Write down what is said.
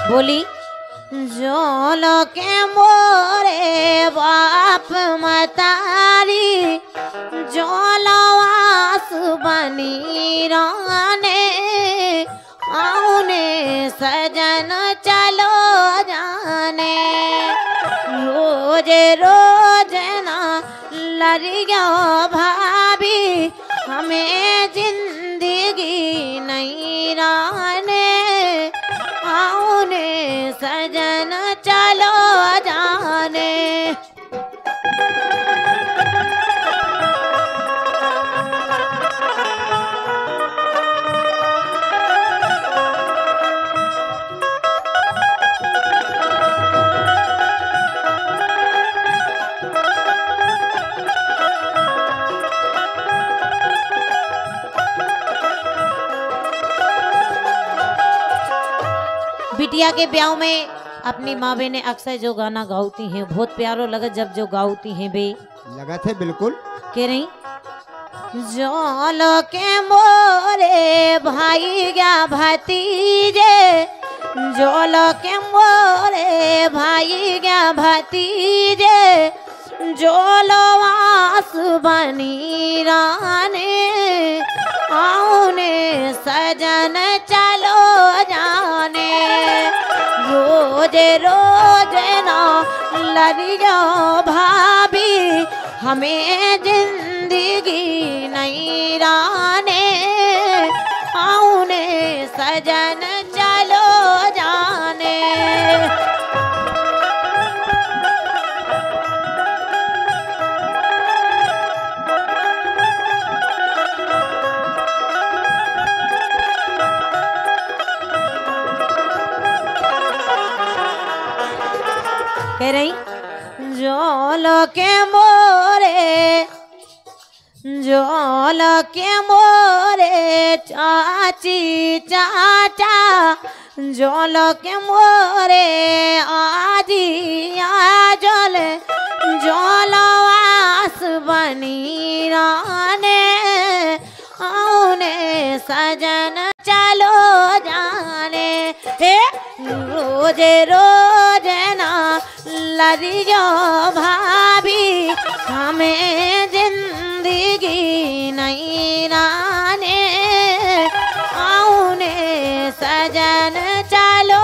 बोली जोलो के मोरे बाप मतारी जोलो आस बनी राने आउने सजन चलो जाने रोज रोज ना लड़ियो भाभी हमें जिंदगी नहीं राने आउने सजन चलो जाने। बिटिया के ब्याह में अपनी माँ बहने अक्सर जो गाना गाती हैं बहुत प्यारो लगा जब जो गाती हैं बे लगा थे बिल्कुल कह रही जोलो के मोरे भाई क्या भतीजे जोलो के मोरे भाई क्या भतीजे जोलो आस बनी राने आउने सजन चलो जाने रोज रोज ना लड़ियो भाभी हमें जिंदगी नहीं राने आउने सजन चलो जाने। कह रही जोलो के मोरे चाची चाचा जोलो के मोरे आजी आजल जोलो आस बनी राने आउने सजन चलो जाने हे रोज रोज ना लड़ियो भाभी हमें जिंदगी नहीं राने आउने सजन चलो